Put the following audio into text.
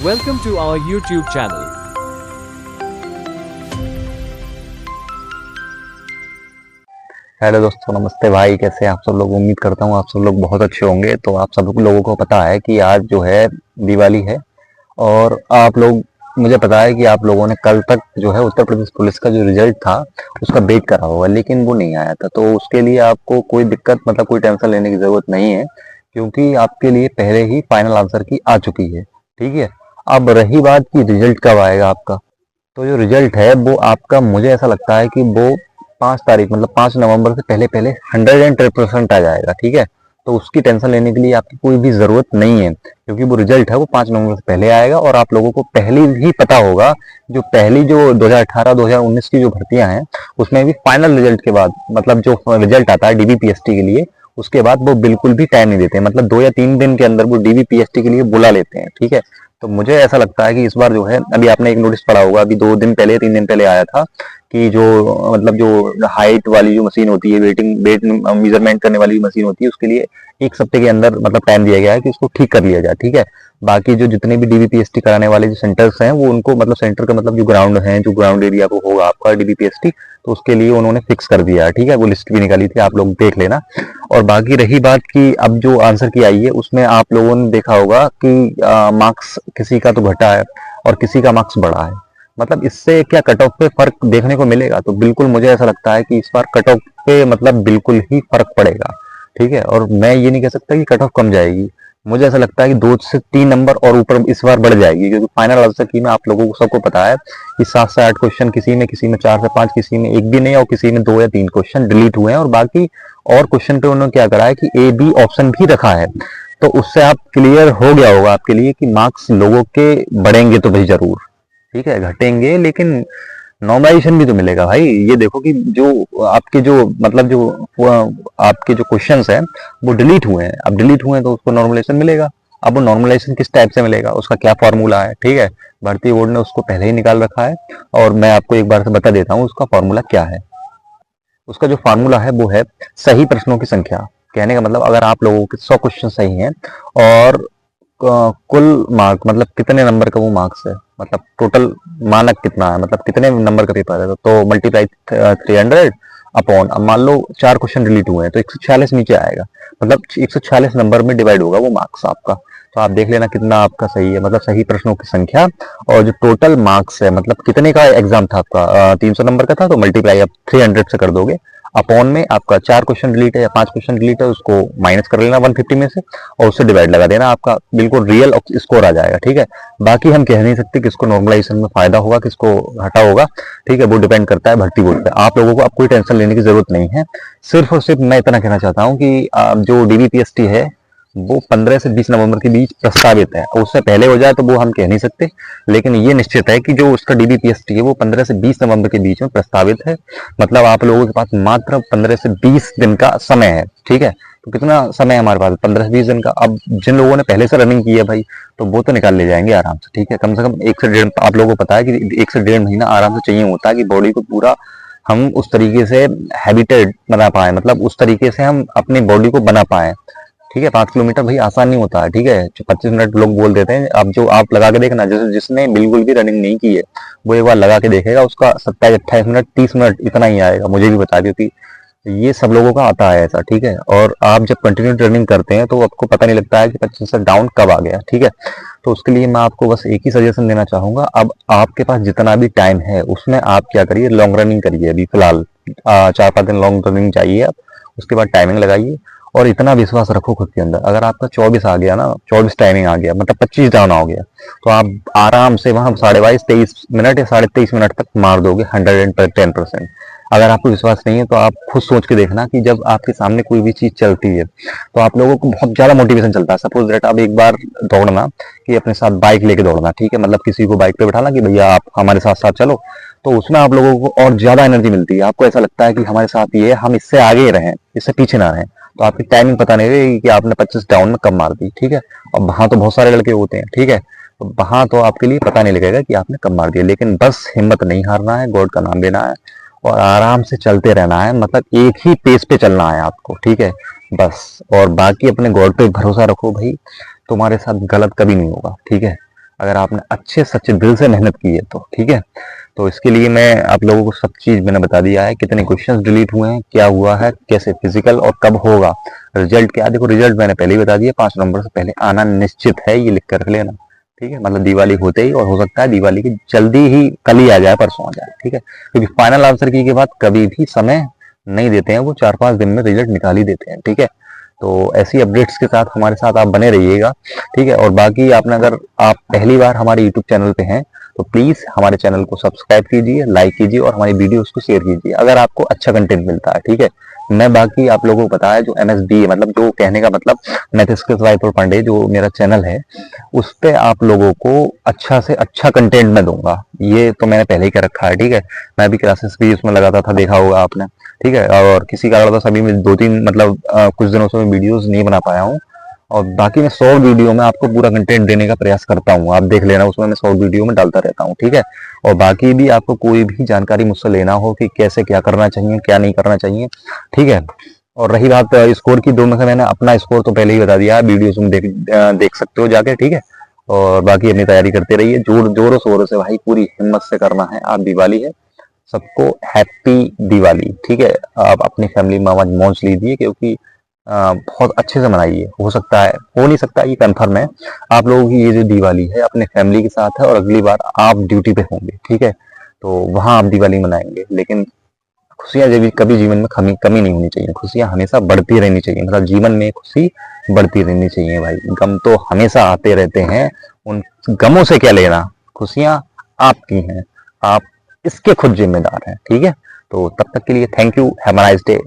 Welcome to our YouTube channel. Hello दोस्तों, नमस्ते भाई। कैसे हैं आप सब लोग? उम्मीद करता हूँ आप सब लोग बहुत अच्छे होंगे। तो आप सब लोगों को पता है कि आज जो है दिवाली है, और आप लोग, मुझे पता है कि आप लोगों ने कल तक जो है उत्तर प्रदेश पुलिस का जो रिजल्ट था उसका वेट करा होगा, लेकिन वो नहीं आया था। तो उसके लिए आपको कोई दिक्कत, मतलब कोई टेंशन लेने की जरूरत नहीं है, क्योंकि आपके लिए पहले ही फाइनल आंसर की आ चुकी है। ठीक है। अब रही बात कि रिजल्ट कब आएगा आपका, तो जो रिजल्ट है वो आपका, मुझे ऐसा लगता है कि वो 5 तारीख, मतलब 5 नवंबर से पहले पहले 110% आ जाएगा। ठीक है। तो उसकी टेंशन लेने के लिए आपकी कोई भी जरूरत नहीं है, क्योंकि वो रिजल्ट है वो 5 नवंबर से पहले आएगा। और आप लोगों को पहले ही पता होगा, जो पहली जो 2018-2019 की जो भर्तियां हैं उसमें भी फाइनल रिजल्ट के बाद, मतलब जो रिजल्ट आता है डीबीपीएसटी के लिए, उसके बाद वो बिल्कुल भी टाइम नहीं देते, मतलब 2 या 3 दिन के अंदर वो डीबीपीएसटी के लिए बुला लेते हैं। ठीक है। तो मुझे ऐसा लगता है कि इस बार जो है, अभी आपने एक नोटिस पढ़ा होगा, अभी 2 दिन पहले 3 दिन पहले आया था कि जो, मतलब जो हाइट वाली जो मशीन होती है, वेट मेजरमेंट करने वाली मशीन होती है, उसके लिए 1 हफ्ते के अंदर मतलब टाइम दिया गया है कि उसको ठीक कर लिया जाए। ठीक है। बाकी जो जितने भी डीबीपीएसटी कराने वाले जो सेंटर्स हैं, वो उनको, मतलब सेंटर का मतलब जो ग्राउंड है, जो ग्राउंड एरिया को होगा आपका डीबीपीएसटी, तो उसके लिए उन्होंने फिक्स कर दिया है। ठीक है। वो लिस्ट भी निकाली थी, आप लोग देख लेना। और बाकी रही बात कि अब जो आंसर की आई है उसमें आप लोगों ने देखा होगा कि मार्क्स किसी का तो घटा है और किसी का मार्क्स बढ़ा है। मतलब इससे क्या कट ऑफ पे फर्क देखने को मिलेगा? तो बिल्कुल मुझे ऐसा लगता है कि इस बार कट ऑफ पे मतलब बिल्कुल ही फर्क पड़ेगा। ठीक है। और मैं ये नहीं कह सकता कि कट ऑफ कम जाएगी। मुझे ऐसा लगता है कि 2 से 3 नंबर और ऊपर इस बार बढ़ जाएगी, क्योंकि फाइनल आंसर की में आप लोगों को सबको पता है कि 7 से 8 क्वेश्चन, किसी में 4 से 5, किसी में एक भी नहीं, और किसी में 2 या 3 क्वेश्चन डिलीट हुए हैं। और बाकी और क्वेश्चन पे उन्होंने क्या करा है कि ए बी ऑप्शन भी रखा है। तो उससे आप क्लियर हो गया होगा आपके लिए कि मार्क्स लोगों के बढ़ेंगे तो भाई जरूर। ठीक है। घटेंगे, लेकिन नॉर्मलाइजेशन भी तो मिलेगा भाई। ये देखो कि जो आपके जो, मतलब जो आपके जो क्वेश्चंस हैं वो डिलीट हुए हैं, अब डिलीट हुए हैं तो उसको नॉर्मलाइजेशन मिलेगा। अब वो नॉर्मलाइजेशन किस टाइप से मिलेगा, उसका क्या फॉर्मूला है? ठीक है। भारतीय बोर्ड ने उसको पहले ही निकाल रखा है, और मैं आपको एक बार से बता देता हूँ उसका फॉर्मूला क्या है। उसका जो फॉर्मूला है वो है सही प्रश्नों की संख्या। कहने का मतलब, अगर आप लोगों के 100 क्वेश्चन सही हैं, और कुल मार्क, मतलब कितने नंबर का वो मार्क्स है, मतलब टोटल मानक कितना है, मतलब कितने नंबर का पेपर है, तो मल्टीप्लाई 300 अपॉन, अब मान लो 4 क्वेश्चन डिलीट हुए हैं तो 146 नीचे आएगा, मतलब 146 नंबर में डिवाइड होगा वो मार्क्स आपका। तो आप देख लेना कितना आपका सही है, मतलब सही प्रश्नों की संख्या। और जो टोटल मार्क्स है, मतलब कितने का एग्जाम था आपका, 300 नंबर का था, तो मल्टीप्लाई आप 300 से कर दोगे। अपॉन में आपका 4 क्वेश्चन डिलीट है या 5 क्वेश्चन डिलीट है, उसको माइनस कर लेना 150 में से, और उससे डिवाइड लगा देना, आपका बिल्कुल रियल स्कोर आ जाएगा। ठीक है। बाकी हम कह नहीं सकते किसको नॉर्मलाइजेशन में फायदा होगा, किसको घाटा होगा। ठीक है। वो डिपेंड करता है भर्ती बोर्ड पे। आप लोगों को अब कोई टेंशन लेने की जरूरत नहीं है। सिर्फ और सिर्फ मैं इतना कहना चाहता हूँ कि जो डीबीपीएसटी है वो 15 से 20 नवंबर के बीच प्रस्तावित है, और उससे पहले हो जाए तो वो हम कह नहीं सकते। लेकिन ये निश्चित है कि जो उसका डीबीपीएसटी है वो 15 से 20 नवंबर के बीच में प्रस्तावित है। मतलब आप लोगों के पास मात्र 15 से 20 दिन का समय है। ठीक है। तो कितना समय है हमारे पास? 15 से 20 दिन का। अब जिन लोगों ने पहले से रनिंग की है भाई, तो वो तो निकाल ले जाएंगे आराम से। ठीक है। कम से कम 1 से 1.5, आप लोगों को पता है कि 1 से 1.5 महीना आराम से चाहिए होता है कि बॉडी को पूरा हम उस तरीके से हैबिटेड बना पाए, मतलब उस तरीके से हम अपनी बॉडी को बना पाए। ठीक है। 5 किलोमीटर भाई आसान नहीं होता है। ठीक है। 25 मिनट लोग बोल देते हैं, अब जो आप लगा के देखना, जैसे जिसने बिल्कुल भी रनिंग नहीं की है वो एक बार लगा के देखेगा, उसका 27-28 मिनट 30 मिनट इतना ही आएगा। मुझे भी बता दियो कि ये सब लोगों का आता है ऐसा। ठीक है। और आप जब कंटिन्यू रनिंग करते हैं तो आपको पता नहीं लगता है कि 25 से डाउन कब आ गया। ठीक है। तो उसके लिए मैं आपको बस एक ही सजेशन देना चाहूंगा, अब आपके पास जितना भी टाइम है उसमें आप क्या करिए, लॉन्ग रनिंग करिए। अभी फिलहाल 4-5 दिन लॉन्ग रनिंग चाहिए आप, उसके बाद टाइमिंग लगाइए। और इतना विश्वास रखो खुद के अंदर, अगर आपका 24 आ गया ना, 24 टाइमिंग आ गया, मतलब 25 डाउन हो गया, तो आप आराम से वहां 22-23 मिनट या 23.5 मिनट तक मार दोगे 110%। अगर आपको विश्वास नहीं है तो आप खुद सोच के देखना कि जब आपके सामने कोई भी चीज चलती है तो आप लोगों को बहुत ज्यादा मोटिवेशन चलता है। सपोज दैट आप एक बार दौड़ना, कि अपने साथ बाइक लेके दौड़ना। ठीक है। मतलब किसी को बाइक पे बैठाना कि भैया आप हमारे साथ साथ चलो, तो उसमें आप लोगों को और ज्यादा एनर्जी मिलती है। आपको ऐसा लगता है कि हमारे साथ ये, हम इससे आगे रहें, इससे पीछे ना रहें। तो आपकी टाइमिंग पता नहीं रहेगी कि आपने 25 डाउन में कब मार दी। ठीक है। और वहां तो बहुत सारे लड़के होते हैं। ठीक है। तो वहां तो आपके लिए पता नहीं लगेगा कि आपने कब मार दिया। लेकिन बस हिम्मत नहीं हारना है, गॉड का नाम लेना है, और आराम से चलते रहना है, मतलब एक ही पेस पे चलना है आपको। ठीक है। बस। और बाकी अपने गॉड पे भरोसा रखो भाई, तुम्हारे साथ गलत कभी नहीं होगा। ठीक है। अगर आपने अच्छे सच्चे दिल से मेहनत की है तो, ठीक है। तो इसके लिए मैं आप लोगों को सब चीज मैंने बता दिया है, कितने क्वेश्चंस डिलीट हुए हैं, क्या हुआ है, कैसे फिजिकल और कब होगा, रिजल्ट क्या। देखो रिजल्ट मैंने पहले ही बता दिया, 5 नवंबर से पहले आना निश्चित है, ये लिख कर रख लेना, ठीक है। मतलब दिवाली होते ही, और हो सकता है दिवाली की जल्दी ही, कल ही आ जाए, परसों आ जाए, ठीक है। क्योंकि फाइनल आंसर की के बाद कभी भी समय नहीं देते हैं, वो 4-5 दिन में रिजल्ट निकाल ही देते हैं, ठीक है। तो ऐसी अपडेट्स के साथ हमारे साथ आप बने रहिएगा, ठीक है। और बाकी आपने, अगर आप पहली बार हमारे यूट्यूब चैनल पे हैं तो प्लीज हमारे चैनल को सब्सक्राइब कीजिए, लाइक कीजिए और हमारी वीडियोस को शेयर कीजिए अगर आपको अच्छा कंटेंट मिलता है, ठीक है। मैं बाकी आप लोगों को पता है, जो MSB है, मतलब जो कहने का मतलब मैथस्किल्स बाय पांडे, जो मेरा चैनल है, उस पे आप लोगों को अच्छा से अच्छा कंटेंट मैं दूंगा, ये तो मैंने पहले ही कर रखा है, ठीक है। मैं भी क्लासेस भी उसमें लगाता था, देखा होगा आपने, ठीक है। और किसी कारणवश अभी मैं 2-3 मतलब कुछ दिनों से मैं वीडियोस नहीं बना पाया हूँ, और बाकी मैं 100 वीडियो में आपको पूरा कंटेंट देने का प्रयास करता हूँ, आप देख लेना, उसमें मैं 100 वीडियो में डालता रहता हूँ, ठीक है। और बाकी भी आपको कोई भी जानकारी मुझसे लेना हो कि कैसे क्या करना चाहिए, क्या नहीं करना चाहिए, ठीक है। और रही बात स्कोर की, दो में से मैंने अपना स्कोर तो पहले ही बता दिया है, वीडियो में देख सकते हो जाके, ठीक है। और बाकी अपनी तैयारी करते रहिए, जोरों शोरों से भाई, पूरी हिम्मत से करना है। आज दिवाली है, सबको हैप्पी दिवाली, ठीक है। आप अपनी फैमिली में मौज मौज लीजिए, क्योंकि बहुत अच्छे से मनाइए। हो सकता है, हो नहीं सकता, ये कंफर्म है, आप लोगों की ये जो दिवाली है अपने फैमिली के साथ है, और अगली बार आप ड्यूटी पे होंगे, ठीक है। तो वहां आप दिवाली मनाएंगे, लेकिन खुशियां जब कभी जीवन में कमी नहीं होनी चाहिए, खुशियां हमेशा बढ़ती रहनी चाहिए, मतलब जीवन में खुशी बढ़ती रहनी चाहिए भाई। गम तो हमेशा आते रहते हैं, उन गमों से क्या लेना, खुशियां आपकी हैं, आप इसके खुद जिम्मेदार हैं, ठीक है। तो तब तक के लिए thank you, have a nice day.